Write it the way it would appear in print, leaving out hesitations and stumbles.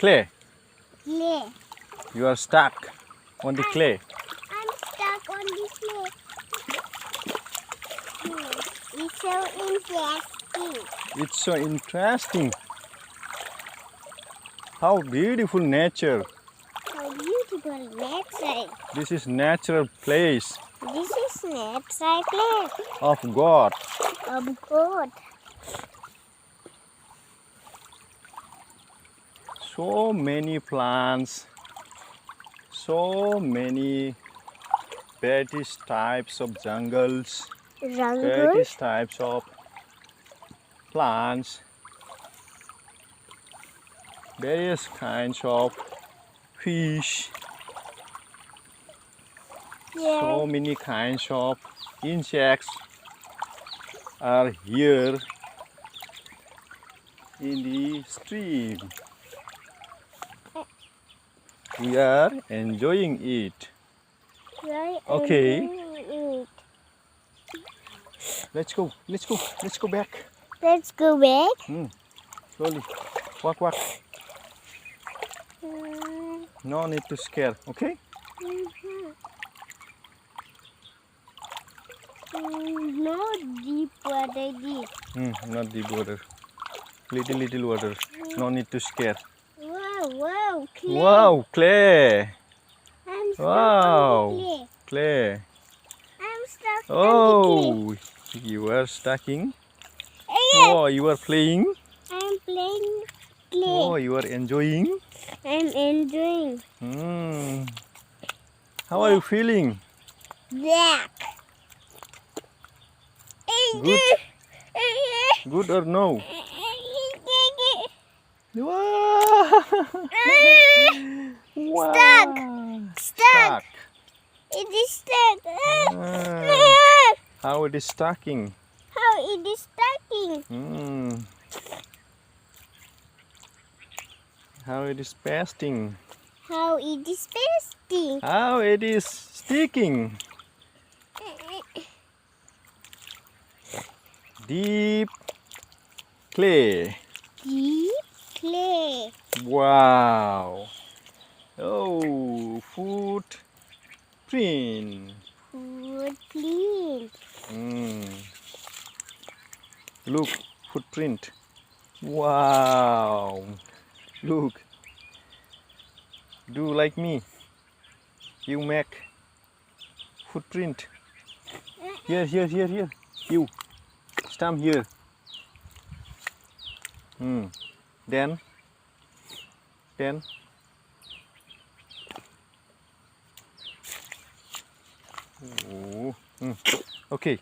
Clay. Clay. You are stuck on the clay. I'm stuck on this clay. It's so interesting. It's so interesting. How beautiful nature. How beautiful nature. This is natural place This is natural place of God. of God. So many plants, so many various types of jungles, Jungle. various types of plants, various kinds of fish, Yeah. so many kinds of insects are here in the stream. We are enjoying it. Right. Okay. And Let's go back. let's go back. Slowly. Walk. Mm, No need to scare, okay? mhm. No deep water deep. Not deep water. Little water. No need to scare. Wow, clay. Wow, clay. I'm stuck Wow, on the clay. clay. I'm stuck on Oh, you are stacking. the clay. Oh, you are playing. I'm playing clay. Oh, you are enjoying. I'm enjoying. How are you feeling? Black. Good. Good or no? Wow. Wow. Stuck. It is stuck. How it is stacking? How it is stacking? How it is pasting? How it is pasting? How it is sticking? Deep clay. Deep clay. Wow. Oh, footprint. Wood clean. Look, footprint. Wow. Look. Do like me. You make footprint. Here. You. Stamp here. Then. Oh. Okay.